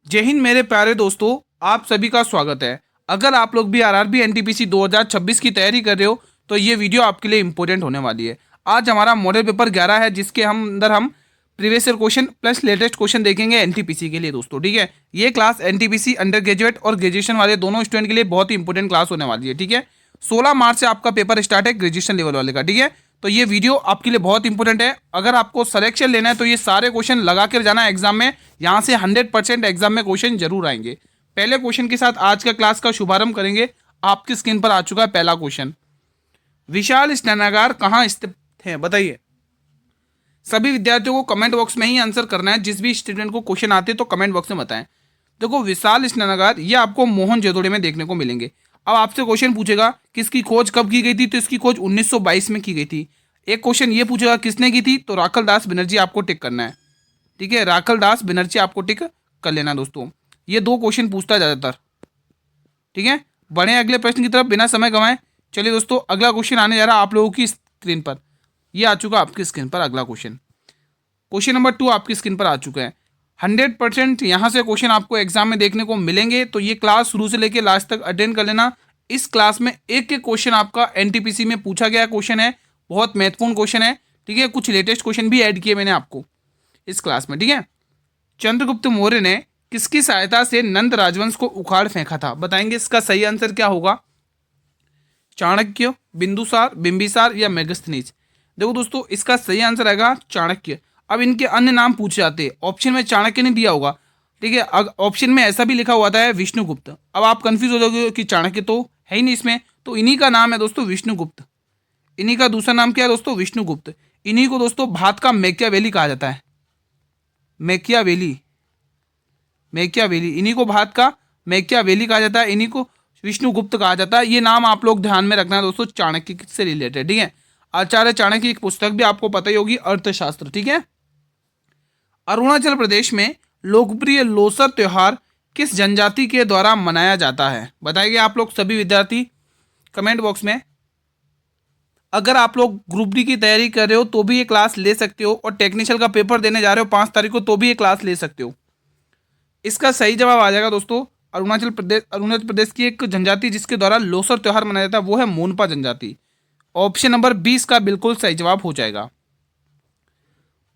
जय हिंद मेरे प्यारे दोस्तों, आप सभी का स्वागत है। अगर आप लोग भी आरआरबी एनटीपीसी 2026 की तैयारी कर रहे हो तो ये वीडियो आपके लिए इंपॉर्टेंट होने वाली है। आज हमारा मॉडल पेपर 11 है जिसके हम previous year question plus latest question देखेंगे एनटीपीसी के लिए दोस्तों। ठीक है, ये क्लास एनटीपीसी अंडर ग्रेजुएट और ग्रेजुएशन वाले दोनों स्टूडेंट के लिए बहुत ही इंपॉर्टेंट क्लास होने वाली है। ठीक है, 16 मार्च से आपका पेपर स्टार्ट है ग्रेजुएशन लेवल वाले का। ठीक है, तो ये वीडियो आपके लिए बहुत इंपॉर्टेंट है। अगर आपको सिलेक्शन लेना है तो ये सारे क्वेश्चन लगा कर जाना एग्जाम में। यहाँ से 100% एग्जाम में क्वेश्चन जरूर आएंगे। पहले क्वेश्चन के साथ आज का क्लास का शुभारंभ करेंगे। आपकी स्क्रीन पर आ चुका है पहला क्वेश्चन। विशाल स्नानागार कहाँ स्थित है, बताइए। सभी विद्यार्थियों को कमेंट बॉक्स में ही आंसर करना है। जिस भी स्टूडेंट को क्वेश्चन आते हैं तो कमेंट बॉक्स में बताएं। देखो, विशाल स्नानागार ये आपको मोहनजोदड़ो में देखने को मिलेंगे। अब आपसे क्वेश्चन पूछेगा किसकी खोज कब की गई थी, तो इसकी खोज 1922 में की गई थी। एक क्वेश्चन ये पूछेगा किसने की थी, तो राखल दास बनर्जी आपको टिक करना है। ठीक है, राखल दास बनर्जी आपको टिक कर लेना दोस्तों। ये दो क्वेश्चन पूछता है ज़्यादातर। ठीक है, बढ़े अगले प्रश्न की तरफ बिना समय गंवाए। चलिए दोस्तों, अगला क्वेश्चन आने जा रहा है आप लोगों की स्क्रीन पर। ये आ चुका आपकी स्क्रीन पर अगला क्वेश्चन। क्वेश्चन नंबर 2 आपकी स्क्रीन पर आ चुका है। 100% यहाँ से क्वेश्चन आपको एग्जाम में देखने को मिलेंगे, तो ये क्लास शुरू से लेकर लास्ट तक अटेंड कर लेना। इस क्लास में एक एक क्वेश्चन आपका एनटीपीसी में पूछा गया क्वेश्चन है, बहुत महत्वपूर्ण क्वेश्चन है। ठीक है, कुछ लेटेस्ट क्वेश्चन भी ऐड किए मैंने आपको इस क्लास में। ठीक है, चंद्रगुप्त मौर्य ने किसकी सहायता से नंद राजवंश को उखाड़ फेंका था, बताएंगे। इसका सही आंसर क्या होगा। चाणक्य, बिंदुसार, बिंबिसार या मेगस्थनीज। देखो दोस्तों, इसका सही आंसर आएगा चाणक्य। अब इनके अन्य नाम पूछे जाते हैं, ऑप्शन में चाणक्य नहीं दिया होगा। ठीक है, ऑप्शन में ऐसा भी लिखा हुआ था विष्णुगुप्त। अब आप कंफ्यूज हो जाओगे कि चाणक्य तो है ही नहीं इसमें, तो इन्हीं का नाम है दोस्तों विष्णुगुप्त। इन्हीं का दूसरा नाम क्या है दोस्तों, विष्णुगुप्त। इन्हीं को दोस्तों भारत का मैकियावेली कहा जाता है। मैकियावेली, मैकियावेली, इन्हीं को भारत का मैकियावेली कहा जाता है। इन्हीं को विष्णुगुप्त कहा जाता है। ये नाम आप लोग ध्यान में रखना है दोस्तों, चाणक्य से रिलेटेड। ठीक है, आचार्य चाणक्य की एक पुस्तक भी आपको पता ही होगी, अर्थशास्त्र। ठीक है, अरुणाचल प्रदेश में लोकप्रिय लोसर त्योहार किस जनजाति के द्वारा मनाया जाता है, बताइए आप लोग सभी विद्यार्थी कमेंट बॉक्स में। अगर आप लोग ग्रुप डी की तैयारी कर रहे हो तो भी ये क्लास ले सकते हो, और टेक्निशियल का पेपर देने जा रहे हो 5 तारीख को तो भी ये क्लास ले सकते हो। इसका सही जवाब आ जाएगा दोस्तों अरुणाचल प्रदेश की एक जनजाति जिसके द्वारा लोसर त्योहार मनाया जाता है वो है मोनपा जनजाति। ऑप्शन नंबर 20 का बिल्कुल सही जवाब हो जाएगा।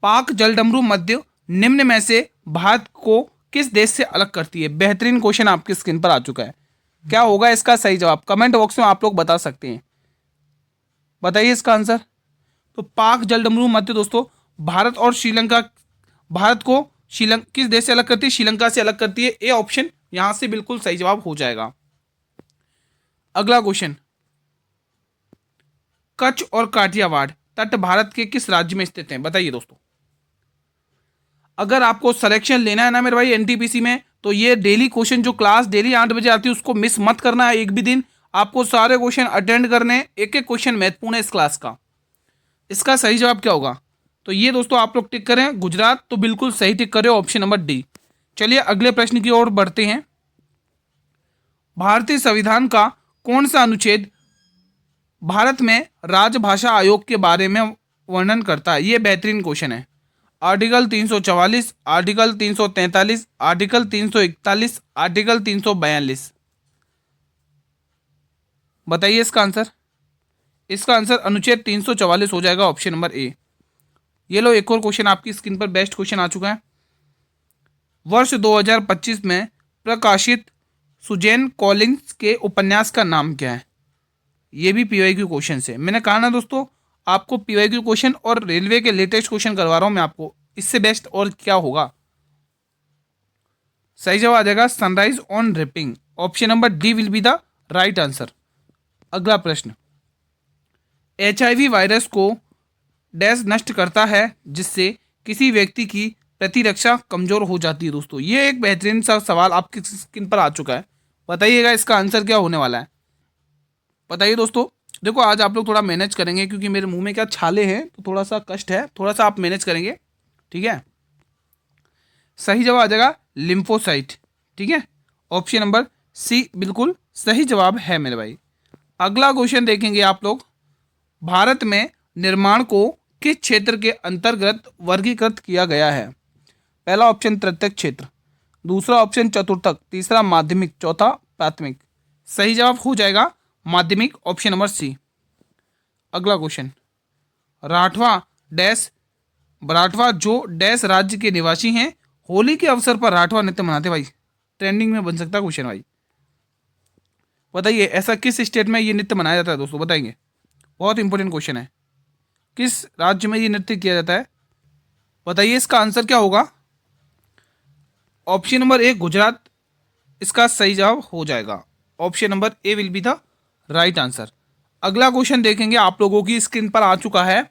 पाक जलडमरू मध्य निम्न में से भारत को किस देश से अलग करती है, बेहतरीन क्वेश्चन आपकी स्क्रीन पर आ चुका है। क्या होगा इसका सही जवाब, कमेंट बॉक्स में आप लोग बता सकते हैं। बताइए इसका आंसर। तो पाक जलडमरू मध्य दोस्तों भारत और श्रीलंका, भारत को श्रीलंका किस देश से अलग करती है, श्रीलंका से अलग करती है। ए ऑप्शन यहां से बिल्कुल सही जवाब हो जाएगा। अगला क्वेश्चन, कच्छ और काठियावाड़ तट भारत के किस राज्य में स्थित हैं, बताइए दोस्तों। अगर आपको सिलेक्शन लेना है ना मेरे भाई एनटीपीसी में, तो ये डेली क्वेश्चन जो क्लास डेली 8 बजे आती है उसको मिस मत करना है। एक भी दिन आपको सारे क्वेश्चन अटेंड करने, एक एक क्वेश्चन महत्वपूर्ण है इस क्लास का। इसका सही जवाब क्या होगा, तो ये दोस्तों आप लोग टिक करें गुजरात, तो बिल्कुल सही टिक करें ऑप्शन नंबर डी। चलिए अगले प्रश्न की ओर बढ़ते हैं। भारतीय संविधान का कौन सा अनुच्छेद भारत में राजभाषा आयोग के बारे में वर्णन करता है, ये बेहतरीन क्वेश्चन है। आर्टिकल 344, आर्टिकल 343, आर्टिकल 341, आर्टिकल 342, बताइए इसका आंसर। इसका आंसर अनुच्छेद 344 हो जाएगा, ऑप्शन नंबर ए। ये लो एक और क्वेश्चन आपकी स्क्रीन पर, बेस्ट क्वेश्चन आ चुका है। वर्ष 2025 में प्रकाशित सुजैन कॉलिंस के उपन्यास का नाम क्या है, ये भी पीवाईक्यू क्वेश्चन है। मैंने कहा ना दोस्तों, आपको पीवाईक्यू क्वेश्चन और रेलवे के लेटेस्ट क्वेश्चन करवा रहा हूं मैं आपको, इससे बेस्ट और क्या होगा। सही जवाब आ जाएगा sunrise on ripping, option number D will be the right answer. अगला प्रश्न, एचआईवी वायरस को डैश नष्ट करता है जिससे किसी व्यक्ति की प्रतिरक्षा कमजोर हो जाती है दोस्तों। ये एक बेहतरीन सा सवाल आपकी स्क्रीन पर आ चुका है, बताइएगा इसका आंसर क्या होने वाला है। बताइए दोस्तों। देखो आज आप लोग थोड़ा मैनेज करेंगे क्योंकि मेरे मुंह में क्या छाले हैं तो थोड़ा सा कष्ट है, थोड़ा सा आप मैनेज करेंगे। ठीक है, सही जवाब आ जाएगा लिम्फोसाइट। ठीक है, ऑप्शन नंबर सी बिल्कुल सही जवाब है मेरे भाई। अगला क्वेश्चन देखेंगे आप लोग। भारत में निर्माण को किस क्षेत्र के अंतर्गत वर्गीकृत किया गया है। पहला ऑप्शन तृतीयक क्षेत्र, दूसरा ऑप्शन चतुर्थक, तीसरा माध्यमिक, चौथा प्राथमिक। सही जवाब हो जाएगा माध्यमिक, ऑप्शन नंबर सी। अगला क्वेश्चन, राठवा डैश राठवा जो डैश राज्य के निवासी हैं, होली के अवसर पर राठवा नृत्य मनाते। भाई ट्रेंडिंग में बन सकता है क्वेश्चन। भाई बताइए ऐसा किस स्टेट में ये नृत्य मनाया जाता है दोस्तों, बताएंगे। बहुत इंपॉर्टेंट क्वेश्चन है, किस राज्य में ये नृत्य किया जाता है, बताइए। इसका आंसर क्या होगा? ऑप्शन नंबर ए गुजरात इसका सही जवाब हो जाएगा। Option number A will be the right answer. अगला क्वेश्चन देखेंगे, आप लोगों की स्क्रीन पर आ चुका है।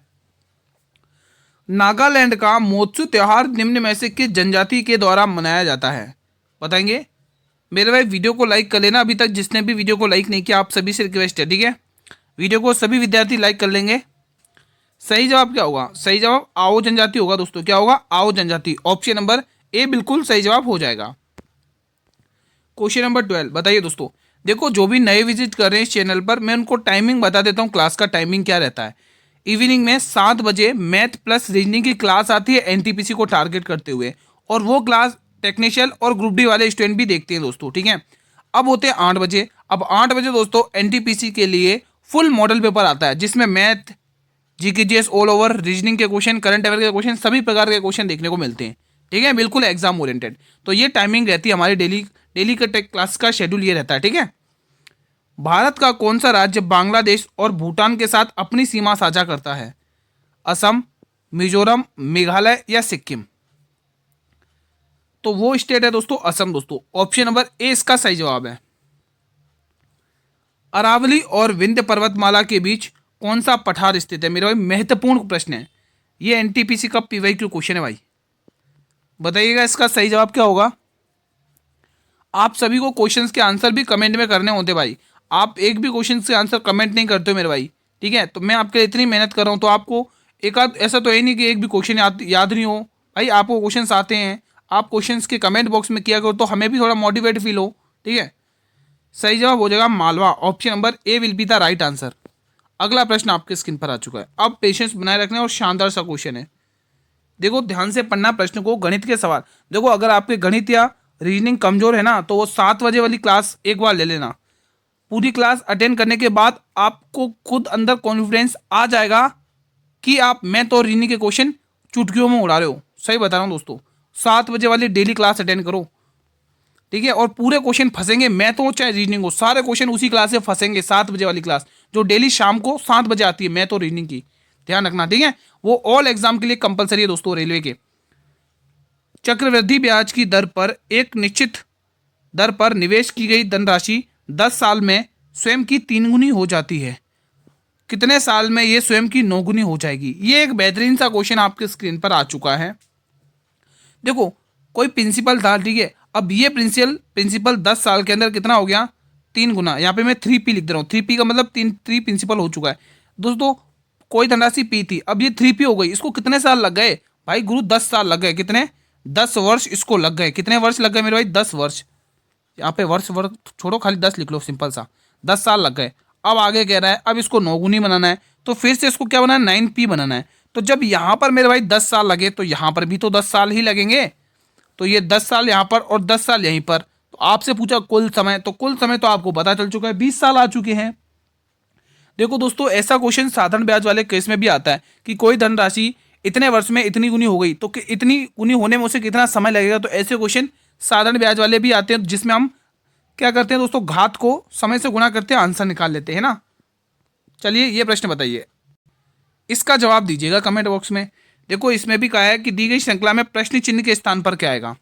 नागालैंड का मोत्सु त्योहार निम्न में से किस जनजाति के द्वारा मनाया जाता है, बताएंगे। मेरे भाई वीडियो को लाइक कर लेना, अभी तक जिसने भी वीडियो को लाइक नहीं किया आप सभी से रिक्वेस्ट है, ठीक है। वीडियो को सभी विद्यार्थी लाइक कर लेंगे। सही जवाब क्या होगा? सही जवाब आओ जनजाति होगा दोस्तों। क्या होगा? आओ जनजाति। ऑप्शन नंबर ए बिल्कुल सही जवाब हो जाएगा। क्वेश्चन नंबर 12 बताइए दोस्तों। देखो जो भी नए विजिट कर रहे हैं इस चैनल पर, मैं उनको टाइमिंग बता देता हूँ, क्लास का टाइमिंग क्या रहता है। इवनिंग में 7 बजे मैथ प्लस रीजनिंग की क्लास आती है एनटीपीसी को टारगेट करते हुए, और वो क्लास टेक्निशियल और ग्रुप डी वाले स्टूडेंट भी देखते हैं दोस्तों, ठीक है। अब होते हैं 8 बजे। अब 8 बजे दोस्तों एनटीपीसी के लिए फुल मॉडल पेपर आता है, जिसमें math, GKGS all over, reasoning के क्वेश्चन, करंट अफेयर के क्वेश्चन, सभी प्रकार के क्वेश्चन देखने को मिलते हैं, ठीक है। बिल्कुल एग्जाम ओरिएंटेड। तो ये टाइमिंग रहती है हमारी डेली का क्लास का शेड्यूल ये रहता है, ठीक है। भारत का कौन सा राज्य बांग्लादेश और भूटान के साथ अपनी सीमा साझा करता है? असम, मिजोरम, मेघालय या सिक्किम? तो वो स्टेट है दोस्तों असम दोस्तों। ऑप्शन नंबर ए इसका सही जवाब है। अरावली और विंध्य पर्वतमाला के बीच कौन सा पठार स्थित है? मेरे भाई महत्वपूर्ण प्रश्न है ये, एनटीपीसी का पीवाईक्यू क्वेश्चन है भाई। बताइएगा इसका सही जवाब क्या होगा। आप सभी को क्वेश्चंस के आंसर भी कमेंट में करने होते भाई। आप एक भी क्वेश्चन के आंसर कमेंट नहीं करते हो मेरे भाई, ठीक है। तो मैं आपके लिए इतनी मेहनत कर रहा हूँ, तो आपको एक आध ऐसा तो है नहीं कि एक भी क्वेश्चन याद नहीं हो भाई। आपको क्वेश्चंस आते हैं, आप क्वेश्चंस के कमेंट बॉक्स में किया करो, तो हमें भी थोड़ा मोटिवेट फील हो, ठीक है। सही जवाब हो जाएगा Malwa. Option number A will be the right answer. अगला प्रश्न आपके स्क्रीन पर आ चुका है। अब पेशेंस बनाए रखना और शानदार सा क्वेश्चन है। देखो ध्यान से पढ़ना प्रश्न को, गणित के सवाल। देखो अगर आपके गणित या रीजनिंग कमजोर है ना, तो वो 7 बजे वाली क्लास एक बार ले लेना। पूरी क्लास अटेंड करने के बाद आपको खुद अंदर कॉन्फिडेंस आ जाएगा कि आप मैथ और रीजनिंग के क्वेश्चन चुटकियों में उड़ा रहे हो। सही बता रहा हूँ दोस्तों, 7 बजे वाली डेली क्लास अटेंड करो, ठीक है। और पूरे क्वेश्चन फंसेंगे, मैथ हो चाहे रीजनिंग हो, सारे क्वेश्चन उसी क्लास से फंसेंगे। 7 बजे वाली क्लास जो डेली शाम को 7 बजे आती है मैथ और रीजनिंग की, ध्यान रखना, ठीक है। वो ऑल एग्जाम के लिए कंपलसरी है दोस्तों रेलवे के। चक्रवृद्धि ब्याज की दर पर एक निश्चित दर पर निवेश की गई धनराशि 10 साल में स्वयं की 3 गुनी हो जाती है। कितने साल में ये स्वयं की 9 गुनी हो जाएगी? ये एक बेहतरीन सा क्वेश्चन आपके स्क्रीन पर आ चुका है। देखो कोई प्रिंसिपल था, ठीक है। अब ये प्रिंसिपल 10 साल के अंदर कितना हो गया? 3 गुना। यहाँ पे मैं 3P लिख दे रहा हूँ। 3P का मतलब 3 प्रिंसिपल हो चुका है दोस्तों। कोई धनराशि P थी, अब ये 3P हो गई। इसको कितने साल लग गए भाई गुरु? 10 साल लग गए। कितने? 10 वर्ष इसको लग गए। कितने वर्ष लग गए मेरे भाई? 10 वर्ष। यहाँ पे वर्ष छोड़ो, खाली 10 लिख लो, सिंपल सा। 10 साल लग गए। अब आगे कह रहा है अब इसको 9 गुनी बनाना है, तो फिर से इसको क्या बनाना है? 9P बनाना है। तो जब यहाँ पर मेरे भाई 10 साल लगे, तो यहाँ पर भी तो 10 साल ही लगेंगे। तो ये 10 साल यहाँ पर और 10 साल यहीं पर। तो आपसे पूछा कुल समय, तो कुल समय तो आपको पता चल चुका है, 20 साल आ चुके हैं। देखो दोस्तों ऐसा क्वेश्चन साधारण ब्याज वाले केस में भी आता है कि कोई धनराशि इतने वर्ष में इतनी गुनी हो गई, तो इतनी गुनी होने में उसे कितना समय लगेगा। तो ऐसे क्वेश्चन साधारण ब्याज वाले भी आते हैं, जिसमें हम क्या करते हैं दोस्तों, घात को समय से गुणा करते हैं, आंसर निकाल लेते हैं ना। चलिए ये प्रश्न बताइए, इसका जवाब दीजिएगा कमेंट बॉक्स में। देखो इसमें भी कहा है कि दी गई श्रृंखला में प्रश्न चिन्ह के स्थान पर क्या आएगा।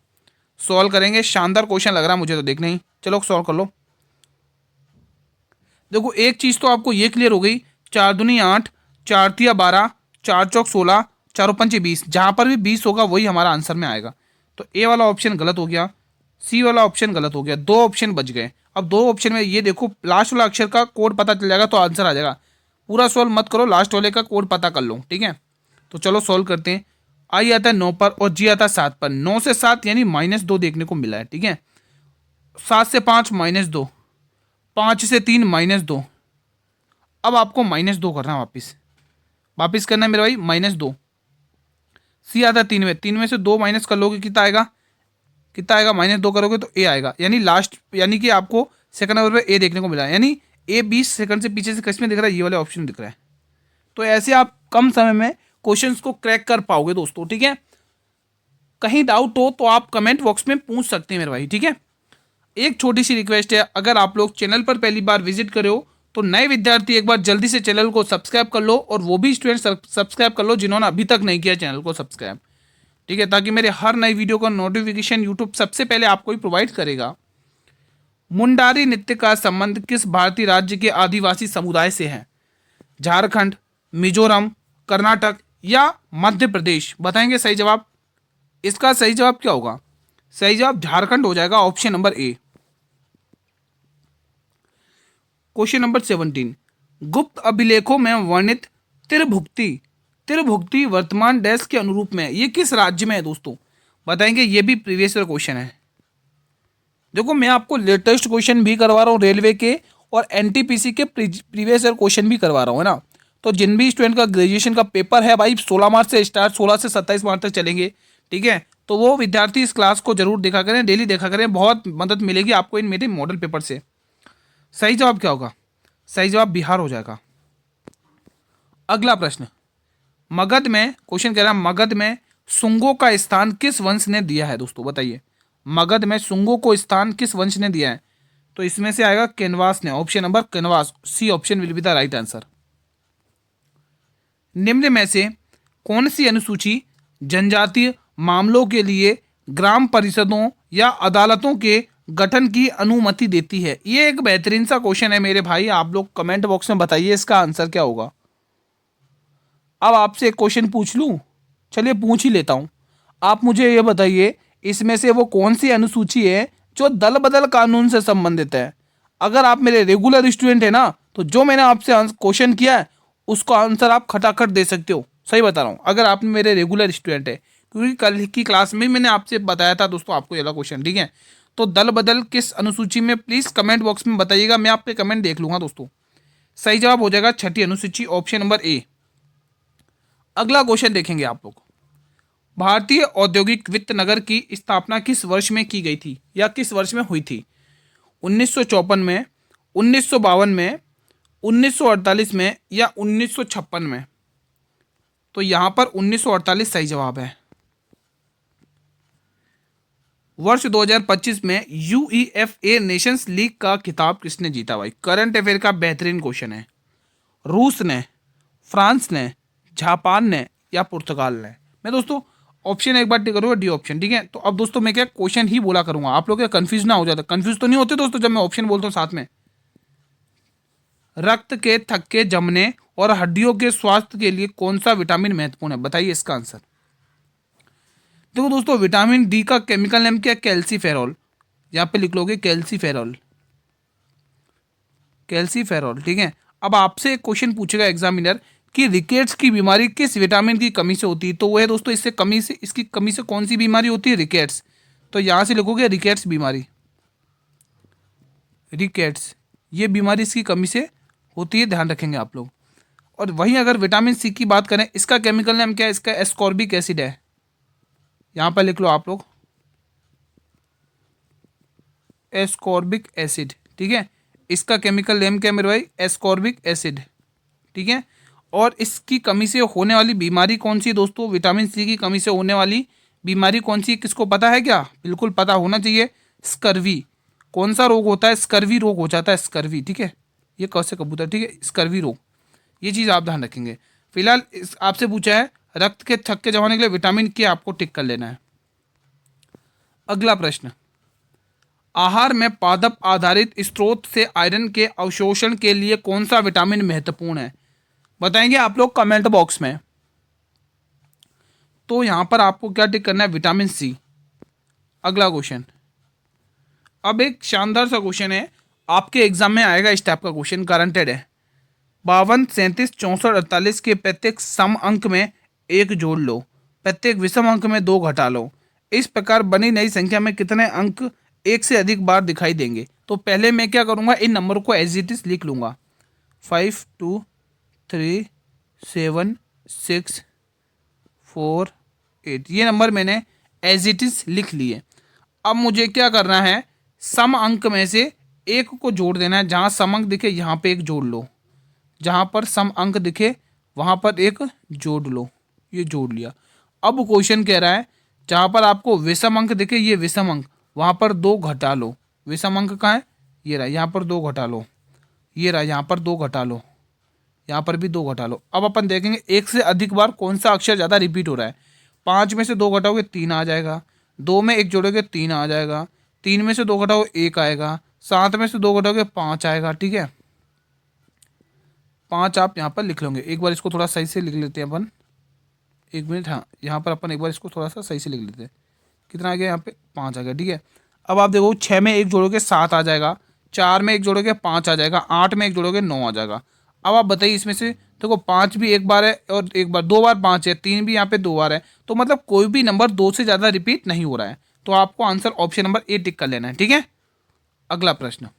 सॉल्व करेंगे। शानदार क्वेश्चन लग रहा है मुझे तो, देखने ही। चलो सॉल्व कर लो। देखो एक चीज तो आपको ये क्लियर हो गई, 4 दूनी 8, 4 तिया 12, 4 चौक 16, 4 पंचे 20। जहां पर भी 20 होगा वही हमारा आंसर में आएगा। तो ए वाला ऑप्शन गलत हो गया, सी वाला ऑप्शन गलत हो गया, 2 ऑप्शन बच गए। अब 2 ऑप्शन में ये देखो लास्ट वाला अक्षर का कोड पता चल जाएगा तो आंसर आ जाएगा। पूरा सॉल्व मत करो, लास्ट वाले का कोड पता कर लो, ठीक है। तो चलो सॉल्व करते हैं। आई आता है 9 पर और जी आता है 7 पर। 9 से 7 यानी -2 देखने को मिला है, ठीक है। 7 से 5 -2, 5 से 3 -2। अब आपको -2 करना है, वापिस करना है मेरे भाई, -2। सी आता है 3 में, 3 में से 2 माइनस कर लोगे कितना आएगा? कितना आएगा, -2 करोगे तो ए आएगा, यानी लास्ट, यानी कि आपको सेकंड नंबर पे ए देखने को मिला है, यानी ए 20 सेकंड से पीछे से किस में दिख रहा है, ये वाले ऑप्शन दिख रहा है। तो ऐसे आप कम समय में क्वेश्चंस को क्रैक कर पाओगे दोस्तों, ठीक है। कहीं डाउट हो तो आप कमेंट बॉक्स में पूछ सकते हैं मेरे भाई, ठीक है। एक छोटी सी रिक्वेस्ट है, अगर आप लोग चैनल पर पहली बार विजिट करे हो तो नए विद्यार्थी एक बार जल्दी से चैनल को सब्सक्राइब कर लो, और वो भी स्टूडेंट सब्सक्राइब कर लो जिन्होंने अभी तक नहीं किया चैनल को सब्सक्राइब, ठीक है, ताकि मेरे हर नई वीडियो का नोटिफिकेशन यूट्यूब सबसे पहले आपको ही प्रोवाइड करेगा। मुंडारी नृत्य का संबंध किस भारतीय राज्य के आदिवासी समुदाय से है? झारखंड, मिजोरम, कर्नाटक या मध्य प्रदेश? बताएंगे सही जवाब। इसका सही जवाब क्या होगा? सही जवाब झारखंड हो जाएगा, option number A. Question number 17, गुप्त अभिलेखों में वर्णित त्रिभुक्ति त्रिभुक्ति वर्तमान डैश के अनुरूप में, ये किस राज्य में है दोस्तों? बताएंगे, ये भी प्रीवियस ईयर क्वेश्चन है। देखो मैं आपको लेटेस्ट क्वेश्चन भी करवा रहा हूँ रेलवे के, और एनटीपीसी के प्रीवियस ईयर क्वेश्चन भी करवा रहा हूँ, है ना। तो जिन भी स्टूडेंट का ग्रेजुएशन का पेपर है भाई 16 मार्च से स्टार्ट, 16 से 27 मार्च तक चलेंगे, ठीक है। तो वो विद्यार्थी इस क्लास को जरूर देखा करें, डेली देखा करें, बहुत मदद मिलेगी आपको इन मेरे मॉडल पेपर से। सही जवाब क्या होगा? सही जवाब बिहार हो जाएगा। अगला प्रश्न, मगध में, क्वेश्चन कह रहा है मगध में सुंगों का स्थान किस वंश ने दिया है दोस्तों? बताइए, मगध में सुंगों को स्थान किस वंश ने दिया है? तो इसमें से आएगा कैनवास ने, option number canvas, C option will be the right answer. निम्न में से कौन सी अनुसूची जनजातीय मामलों के लिए ग्राम परिषदों या अदालतों के गठन की अनुमति देती है? ये एक बेहतरीन सा क्वेश्चन है मेरे भाई, आप लोग कमेंट बॉक्स में बताइए इसका आंसर क्या होगा। अब आपसे एक क्वेश्चन पूछ लूं, चलिए पूछ ही लेता हूं। आप मुझे ये बताइए, इसमें से वो कौन सी अनुसूची है जो दल बदल कानून से संबंधित है? अगर आप मेरे रेगुलर स्टूडेंट है ना, तो जो मैंने आपसे क्वेश्चन किया है उसका आंसर आप खटाखट दे सकते हो। सही बता रहा हूँ, अगर आप मेरे रेगुलर स्टूडेंट है, क्योंकि कल की क्लास में मैंने आपसे बताया था दोस्तों आपको ये वाला क्वेश्चन, ठीक है। तो दल बदल किस अनुसूची में, प्लीज कमेंट बॉक्स में बताइएगा, मैं आपके कमेंट देख लूंगा दोस्तों। सही जवाब हो जाएगा छठी अनुसूची, ऑप्शन नंबर ए। अगला क्वेश्चन देखेंगे आप लोग, भारतीय औद्योगिक वित्त नगर की स्थापना किस वर्ष में की गई थी या किस वर्ष में हुई थी? 1954 में, 1952 में, 1948 में या 1956 में? तो यहां पर 1948 सही जवाब है। वर्ष 2025 में यूईएफए नेशंस लीग का खिताब किसने जीता भाई? करंट अफेयर का बेहतरीन क्वेश्चन है। रूस ने, फ्रांस ने, जापान ने या पुर्तगाल ने? मैं दोस्तों ऑप्शन एक बार टिक करूँगा, डी ऑप्शन, ठीक है। तो अब दोस्तों मैं क्या क्वेश्चन ही बोला करूंगा, आप लोग क्या कंफ्यूज ना हो जाता। कंफ्यूज तो नहीं होते दोस्तों जब मैं ऑप्शन बोलता हूँ साथ में? रक्त के थक्के जमने और हड्डियों के स्वास्थ्य के लिए कौन सा विटामिन महत्वपूर्ण है? बताइए इसका आंसर। देखो दोस्तों, विटामिन डी का केमिकल नेम क्या है? कैल्सीफेरॉल, यहाँ पे लिख लोगे कैल्सीफेरॉल, कैल्सीफेरॉल, ठीक है। अब आपसे एक क्वेश्चन पूछेगा एग्जामिनर कि रिकेट्स की बीमारी किस विटामिन की कमी से होती है? तो वो है दोस्तों, इससे कमी से, इसकी कमी से कौन सी बीमारी होती है? रिकेट्स। तो यहाँ से लिखोगे रिकेट्स बीमारी, रिकेट्स, ये बीमारी इसकी कमी से होती है, ध्यान रखेंगे आप लोग। और वहीं अगर विटामिन सी की बात करें, इसका केमिकल नेम क्या है? इसका एस्कॉर्बिक एसिड है, यहाँ पर लिख लो आप लोग, एस्कॉर्बिक एसिड, ठीक है। इसका केमिकल नेम क्या है मेरे भाई? एस्कॉर्बिक एसिड, ठीक है। और इसकी कमी से होने वाली बीमारी कौन सी दोस्तों? विटामिन सी की कमी से होने वाली बीमारी कौन सी? किसको पता है क्या? बिल्कुल पता होना चाहिए, स्कर्वी। कौन सा रोग होता है? स्कर्वी रोग हो जाता है, स्कर्वी, ठीक है। ये कैसे कबूतर, ठीक है, स्कर्वी रोग, ये चीज़ आप ध्यान रखेंगे। फिलहाल आपसे पूछा है रक्त के थक्के जमाने के लिए विटामिन के आपको टिक कर लेना है। अगला प्रश्न, आहार में पादप आधारित स्रोत से आयरन के अवशोषण के लिए कौन सा विटामिन महत्वपूर्ण है? बताएंगे आप लोग कमेंट बॉक्स में। तो यहां पर आपको क्या टिक करना है? Vitamin C. अगला क्वेश्चन, अब एक शानदार सा क्वेश्चन है, आपके एग्जाम में आएगा इस टाइप का क्वेश्चन, गारंटेड है। 52, 37, 64, 48 के प्रत्येक सम अंक में 1 जोड़ लो, प्रत्येक विषम अंक में 2 घटा लो, इस प्रकार बनी नई संख्या में कितने अंक एक से अधिक बार दिखाई देंगे? तो पहले मैं क्या करूंगा, इन नंबर को एज इट इज लिख लूंगा, 5, 2, 3, 7, 6, 4, 8, ये नंबर मैंने एज इट इज लिख लिए। अब मुझे क्या करना है, सम अंक में से एक को जोड़ देना है। जहाँ सम अंक दिखे यहाँ पे एक जोड़ लो, जहाँ पर सम अंक दिखे वहाँ पर एक जोड़ लो, ये जोड़ लिया। अब क्वेश्चन कह रहा है जहाँ पर आपको विषम अंक दिखे, ये विषम अंक, वहाँ पर 2 घटा लो। विषम अंक कहाँ है, ये रहा, यहाँ पर 2 घटा लो, ये रहा, यहाँ पर 2 घटा लो, यहाँ पर भी 2 घटा लो। अब अपन देखेंगे एक से अधिक बार कौन सा अक्षर ज़्यादा रिपीट हो रहा है। 5 में से 2 घटाओगे 3 आ जाएगा, 2 में 1 जोड़ोगे 3 आ जाएगा, 3 में से 2 घटाओगे 1 आएगा, 7 में से 2 घटाओगे 5 आएगा। ठीक है, 5 आप यहाँ पर लिख लोगे। एक बार इसको थोड़ा सही से लिख लेते हैं अपन, 1 मिनट। हाँ, यहाँ पर अपन एक बार इसको थोड़ा सा सही से लिख लेते हैं। कितना आ गया यहाँ पे, 5 आ गया। ठीक है, अब आप देखो 6 में 1 जोड़ोगे 7 आ जाएगा, 4 में 1 जोड़ोगे 5 आ जाएगा, 8 में 1 जोड़ोगे 9 आ जाएगा। अब आप बताइए इसमें से देखो 5 भी एक बार है और एक बार 2 बार 5 है, 3 भी यहाँ पे 2 बार है, तो मतलब कोई भी नंबर 2 से ज़्यादा रिपीट नहीं हो रहा है। तो आपको आंसर ऑप्शन नंबर ए टिक कर लेना है। ठीक है, अगला प्रश्न।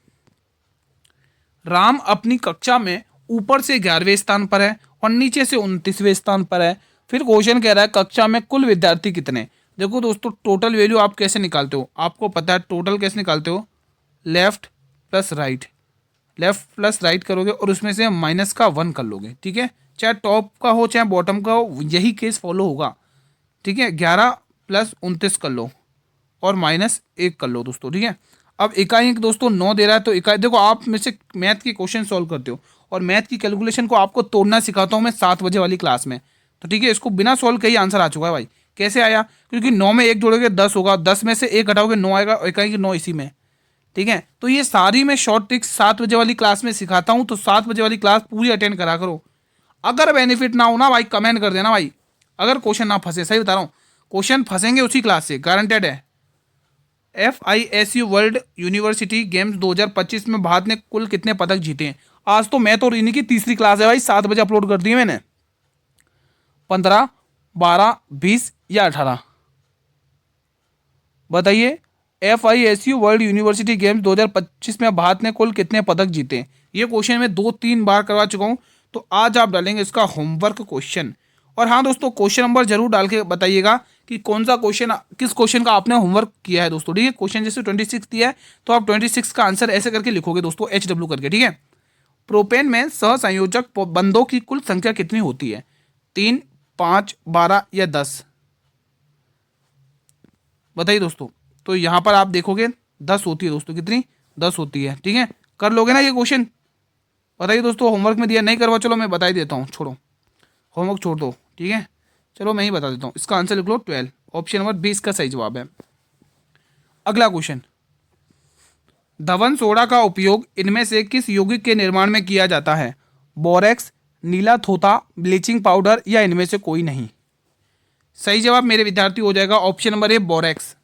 राम अपनी कक्षा में ऊपर से 11वें स्थान पर है और नीचे से 29वें स्थान पर है। फिर क्वेश्चन कह रहा है कक्षा में कुल विद्यार्थी कितने। देखो दोस्तों, टोटल वैल्यू आप कैसे निकालते हो, आपको पता है टोटल कैसे निकालते हो, left plus right, left plus right करोगे और उसमें से माइनस का 1 कर लोगे। ठीक है, चाहे टॉप का हो चाहे बॉटम का हो, यही केस फॉलो होगा। ठीक है, 11 प्लस 29 कर लो और माइनस 1 कर लो दोस्तों। ठीक है, अब इकाई दोस्तों 9 दे रहा है, तो इकाई देखो आप में से मैथ के क्वेश्चन सॉल्व करते हो और मैथ की कैलकुलेशन को आपको तोड़ना सिखाता हूँ मैं 7 बजे वाली क्लास में। तो ठीक है, इसको बिना सॉल्व के ही आंसर आ चुका है भाई। कैसे आया, क्योंकि 9 में 1 जोड़ोगे 10 होगा, 10 में से 1 घटाओगे 9 आएगा, इकाई की 9 इसी में। ठीक है, तो ये सारी मैं शॉर्ट ट्रिक्स 7 बजे वाली क्लास में सिखाता हूँ, तो 7 बजे वाली क्लास पूरी अटेंड करा करो। अगर बेनिफिट ना हो ना भाई, कमेंट कर देना भाई, अगर क्वेश्चन ना फंसे, सही बता रहा हूँ, क्वेश्चन फंसेंगे उसी क्लास से, गारंटेड है। FISU वर्ल्ड यूनिवर्सिटी गेम्स 2025 में भारत ने कुल कितने पदक जीते हैं। आज तो मैथ और रीजनिंग की तीसरी क्लास है भाई, 7 बजे अपलोड कर दी है मैंने। 15, 12, 20 या 18, बताइए। FISU वर्ल्ड यूनिवर्सिटी गेम्स 2025 में भारत ने कुल कितने पदक जीते हैं। ये क्वेश्चन मैं 2-3 बार करवा चुका हूँ, तो आज आप डालेंगे इसका होमवर्क क्वेश्चन। और हाँ दोस्तों, क्वेश्चन नंबर जरूर डाल के बताइएगा कि कौन सा क्वेश्चन, किस क्वेश्चन का आपने होमवर्क किया है दोस्तों। ठीक है, क्वेश्चन जैसे 26 दिया है तो आप 26 का आंसर ऐसे करके लिखोगे दोस्तों, HW करके। ठीक है, प्रोपेन में सहसंयोजक बंधों की कुल संख्या कितनी होती है, 3, 5, 12 या 10, बताइए दोस्तों। तो यहाँ पर आप देखोगे 10 होती है दोस्तों, कितनी, 10 होती है। ठीक है, कर लोगे ना ये क्वेश्चन, बताइए दोस्तों। होमवर्क में दिया नहीं करवा, चलो मैं बता ही देता हूँ, छोड़ो होमवर्क छोड़ दो। ठीक है, चलो मैं ही बता देता हूँ, इसका आंसर लिख लो 12, ऑप्शन नंबर 20 का सही जवाब है। अगला क्वेश्चन, धवन सोडा का उपयोग इनमें से किस यौगिक के निर्माण में किया जाता है, बोरेक्स, नीला थोथा, ब्लीचिंग पाउडर या इनमें से कोई नहीं। सही जवाब मेरे विद्यार्थी हो जाएगा ऑप्शन नंबर ए, बोरेक्स।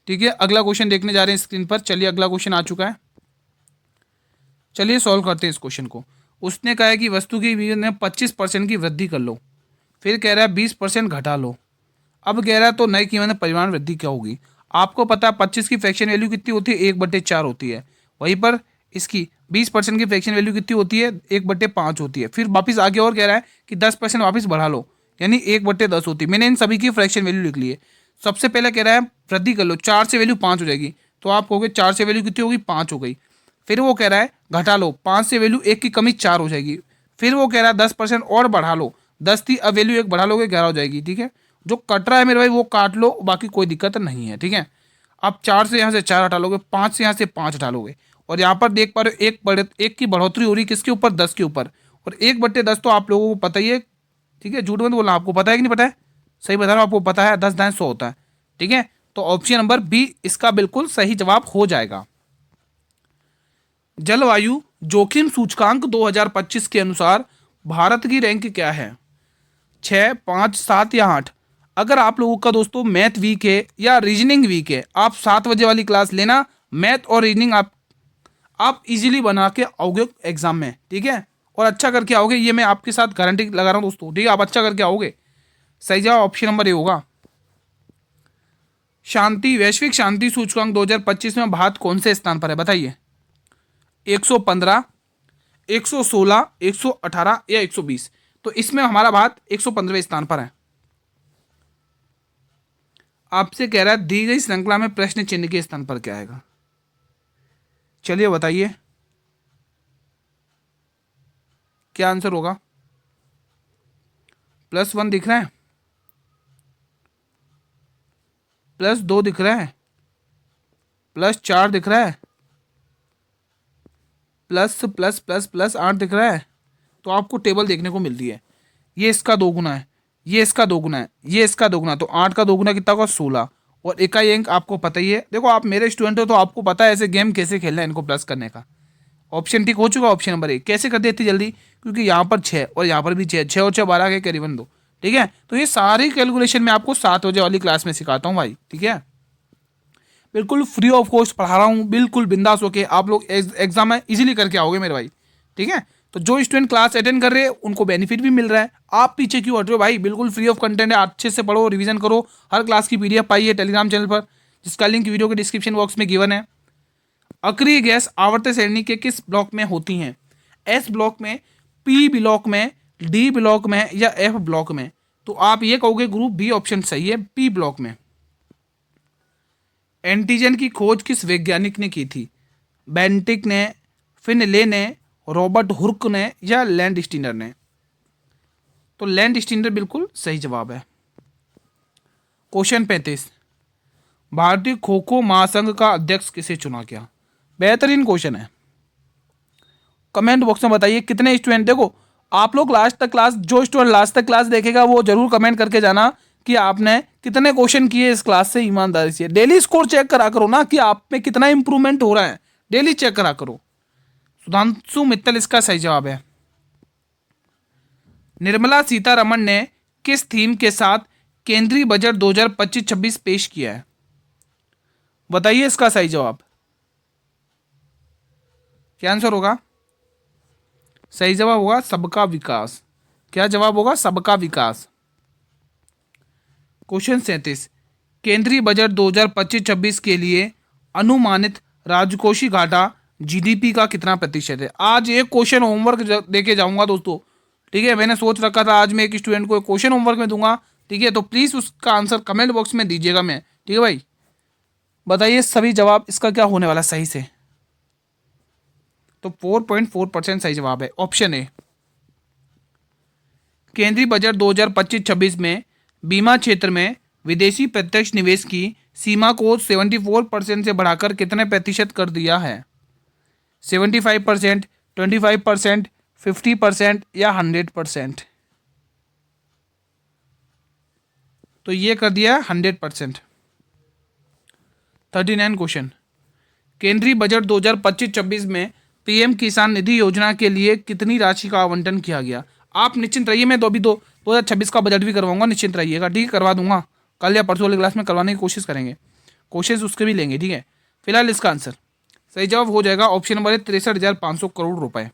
ठीक है, अगला क्वेश्चन देखने जा रहे हैं स्क्रीन पर। चलिए, अगला क्वेश्चन आ चुका है, चलिए सॉल्व करते हैं इस क्वेश्चन को। उसने कहा है कि वस्तु की कीमत में 25% की वृद्धि कर लो, फिर कह रहा है 20% घटा लो। अब कह रहा है तो नई कीमत में परिमाण वृद्धि क्या होगी। आपको पता है 25 की फ्रैक्शन वैल्यू कितनी होती है, 1/4 होती है। वहीं पर इसकी 20% की फ्रैक्शन वैल्यू कितनी होती है, 1/5 होती है। फिर वापस आगे और कह रहा है कि 10% वापस बढ़ा लो, यानी 1/10 होती है। मैंने इन सभी की फ्रैक्शन वैल्यू लिख ली है। सबसे पहले कह रहा है वृद्धि कर लो, 4 से वैल्यू 5 हो जाएगी, तो आप कहोगे 4 से वैल्यू कितनी होगी, 5 हो गई। फिर वो कह रहा है घटा लो, 5 से वैल्यू 1 की कमी 4 हो जाएगी। फिर वो कह रहा है 10% और बढ़ा लो, 10 थी अब वैल्यू 1 बढ़ा लोगे 11 हो जाएगी। ठीक है, जो कट रहा है मेरे भाई वो काट लो, बाकी कोई दिक्कत नहीं है। ठीक है, आप 4 से यहाँ से 4 हटा लोगे, 5 से यहाँ से 5 हटा लोगे, और यहाँ पर देख पा रहे हो एक की बढ़ोतरी हो रही है, किसके ऊपर, 10 के ऊपर। और 1/10 तो आप लोगों को पता ही है। ठीक है, झूठ मत बोलना, आपको पता है कि नहीं पता है, सही बता रहा हूँ, आपको पता है 10 दाएं 100 होता है। ठीक है, तो ऑप्शन नंबर बी इसका बिल्कुल सही जवाब हो जाएगा। जलवायु जोखिम सूचकांक 2025 के अनुसार भारत की रैंक क्या है, 6, 5, 7 या 8। अगर आप लोगों का दोस्तों मैथ वीक है या रीजनिंग वीक है, आप 7 बजे वाली क्लास लेना। मैथ और रीजनिंग आप इजीली बना के आओगे एग्जाम में। ठीक है, और अच्छा करके आओगे, ये मैं आपके साथ गारंटी लगा रहा हूँ दोस्तों। ठीक है, आप अच्छा करके आओगे। सही जवाब ऑप्शन नंबर ए होगा। शांति वैश्विक शांति सूचकांक 2025 में भारत कौन से स्थान पर है, बताइए। 115, 116, 118 या 120। तो इसमें हमारा भारत 115वें स्थान पर है। आपसे कह रहा है दी गई श्रृंखला में प्रश्न चिन्ह के स्थान पर क्या आएगा। चलिए बताइए क्या आंसर होगा। +1 दिख रहा है, +2 दिख रहा है, +4 दिख रहा है, ++++8 दिख रहा है। तो आपको टेबल देखने को मिलती है, ये इसका दोगुना है, ये इसका दोगुना है, ये इसका दोगुना, तो 8 का दोगुना कितना होगा 16। और इकाई अंक आपको पता ही है, देखो आप मेरे स्टूडेंट हो तो आपको पता है ऐसे गेम कैसे खेलना है इनको प्लस करने का। ऑप्शन ठीक हो चुका, ऑप्शन नंबर 1 कैसे कर देती जल्दी, क्योंकि यहाँ पर 6 और यहाँ पर भी 6, 6 और 6 12 के करीबन 2। ठीक है, तो ये सारी कैलकुलेशन मैं आपको 7 बजे वाली क्लास में सिखाता हूँ भाई। ठीक है, बिल्कुल फ्री ऑफ कॉस्ट पढ़ा रहा हूँ, बिल्कुल बिंदास होके आप लोग एग्जाम में इजीली करके आओगे मेरे भाई। ठीक है, तो जो स्टूडेंट क्लास अटेंड कर रहे हैं उनको बेनिफिट भी मिल रहा है, आप पीछे क्यों हट रहे हो भाई। बिल्कुल फ्री ऑफ कंटेंट है, अच्छे से पढ़ो, रिवीजन करो, हर क्लास की पीडीएफ पाइए टेलीग्राम चैनल पर, जिसका लिंक वीडियो के डिस्क्रिप्शन बॉक्स में गिवन है। अक्रिय गैस आवर्त श्रेणी के किस ब्लॉक में होती हैं। एस ब्लॉक में, पी ब्लॉक में, डी ब्लॉक में या एफ ब्लॉक में। तो आप ये कहोगे ग्रुप बी ऑप्शन सही है, पी ब्लॉक में। एंटीजन की खोज किस वैज्ञानिक ने की थी। बेंटिक ने, फिनले ने, रॉबर्ट हुक ने या लैंडस्टीनर ने। तो लैंडस्टीनर बिल्कुल सही जवाब है। क्वेश्चन 35, भारतीय खो खो महासंघ का अध्यक्ष किसे चुना गया। बेहतरीन क्वेश्चन है, कमेंट बॉक्स में बताइए कितने स्टूडेंट। देखो आप लोग लास्ट तक क्लास, जो स्टूडेंट लास्ट तक क्लास देखेगा वो जरूर कमेंट करके जाना कि आपने कितने क्वेश्चन किए इस क्लास से। ईमानदारी से डेली स्कोर चेक करा करो ना कि आप में कितना इंप्रूवमेंट हो रहा है, डेली चेक करा करो। सुधांशु मित्तल इसका सही जवाब है। निर्मला सीतारमण ने किस थीम के साथ केंद्रीय बजट 2025-26 पेश किया है। बताइए इसका सही जवाब क्या आंसर होगा। सही जवाब होगा सबका विकास। क्या जवाब होगा, सबका विकास। क्वेश्चन 37, केंद्रीय बजट 2025-26 के लिए अनुमानित राजकोषीय घाटा जीडीपी का कितना प्रतिशत है। आज एक क्वेश्चन होमवर्क देके जाऊंगा दोस्तों। ठीक है, मैंने सोच रखा था आज मैं एक स्टूडेंट को एक क्वेश्चन होमवर्क में दूंगा। ठीक है, तो प्लीज़ उसका आंसर कमेंट बॉक्स में दीजिएगा मैं। ठीक है भाई, बताइए सभी जवाब इसका क्या होने वाला सही से। तो 4.4% सही जवाब है, ऑप्शन ए। केंद्रीय बजट 2025-26 में बीमा क्षेत्र में विदेशी प्रत्यक्ष निवेश की सीमा को 74% से बढ़ाकर कितने प्रतिशत कर दिया है। 75%, 25%, 50% या 100%। तो ये कर दिया 100%। 39 क्वेश्चन, केंद्रीय बजट 2025-26 में पीएम किसान निधि योजना के लिए कितनी राशि का आवंटन किया गया। आप निश्चिंत रहिए, मैं 2026 का बजट भी करवाऊंगा, निश्चिंत रहिएगा। ठीक है, करवा दूंगा, कल या परसों वाली क्लास में करवाने की कोशिश करेंगे, कोशिश उसके भी लेंगे। ठीक है, फिलहाल इसका आंसर सही जवाब हो जाएगा ऑप्शन नंबर 63,500 करोड़ रुपए।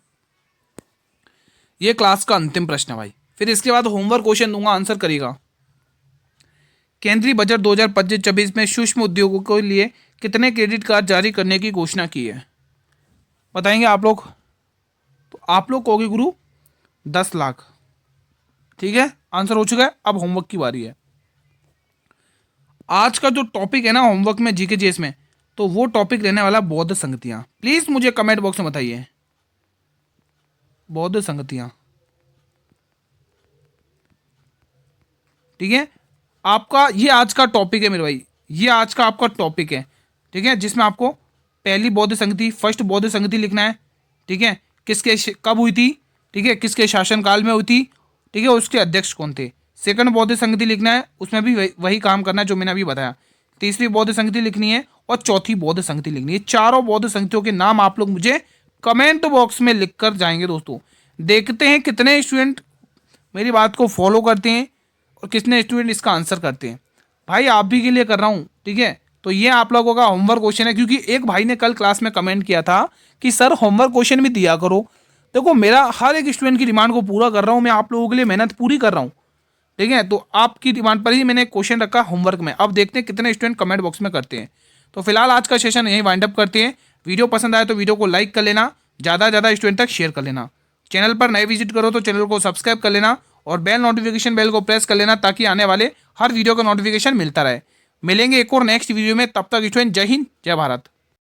ये क्लास का अंतिम प्रश्न है भाई, फिर इसके बाद होमवर्क क्वेश्चन दूंगा, आंसर करिएगा। केंद्रीय बजट 2025-26 में सूक्ष्म उद्योगों के लिए कितने क्रेडिट कार्ड जारी करने की घोषणा की है। बताएंगे आप लोग। तो आप लोग कहोगे गुरु 10 लाख। ठीक है, आंसर हो चुका है, अब होमवर्क की बारी है। आज का जो टॉपिक है ना होमवर्क में जीके जीएस में, तो वो टॉपिक रहने वाला बौद्ध संगतियां। प्लीज मुझे कमेंट बॉक्स में बताइए बौद्ध संगतियां। ठीक है, आपका ये आज का टॉपिक है मेरे भाई, ये आज का आपका टॉपिक है। ठीक है, जिसमें आपको पहली बौद्ध संगति, फर्स्ट बौद्ध संगति लिखना है। ठीक है, किसके कब हुई थी, ठीक है, किसके शासनकाल में हुई थी, ठीक है, उसके अध्यक्ष कौन थे। सेकंड बौद्ध संगति लिखना है, उसमें भी वही काम करना है जो मैंने अभी बताया। तीसरी बौद्ध संगति लिखनी है और चौथी बौद्ध संगति लिखनी है। चारों बौद्ध संगतियों के नाम आप लोग मुझे कमेंट बॉक्स में लिख कर जाएंगे दोस्तों। देखते हैं कितने स्टूडेंट मेरी बात को फॉलो करते हैं और कितने स्टूडेंट इसका आंसर करते हैं। भाई आप भी के लिए कर रहा हूँ। ठीक है, तो ये आप लोगों का होमवर्क क्वेश्चन है, क्योंकि एक भाई ने कल क्लास में कमेंट किया था कि सर होमवर्क क्वेश्चन भी दिया करो। देखो मेरा हर एक स्टूडेंट की डिमांड को पूरा कर रहा हूँ मैं, आप लोगों के लिए मेहनत पूरी कर रहा हूँ। ठीक है, तो आपकी डिमांड पर ही मैंने क्वेश्चन रखा होमवर्क में। अब देखते हैं कितने स्टूडेंट कमेंट बॉक्स में करते हैं। तो फिलहाल आज का सेशन यहीं वाइंड अप करते हैं। वीडियो पसंद आए तो वीडियो को लाइक कर लेना, ज़्यादा से ज़्यादा स्टूडेंट तक शेयर कर लेना। चैनल पर नए विजिट करो तो चैनल को सब्सक्राइब कर लेना और बेल नोटिफिकेशन बेल को प्रेस कर लेना, ताकि आने वाले हर वीडियो का नोटिफिकेशन मिलता रहे। मिलेंगे एक और नेक्स्ट वीडियो में, तब तक जय हिंद जय भारत।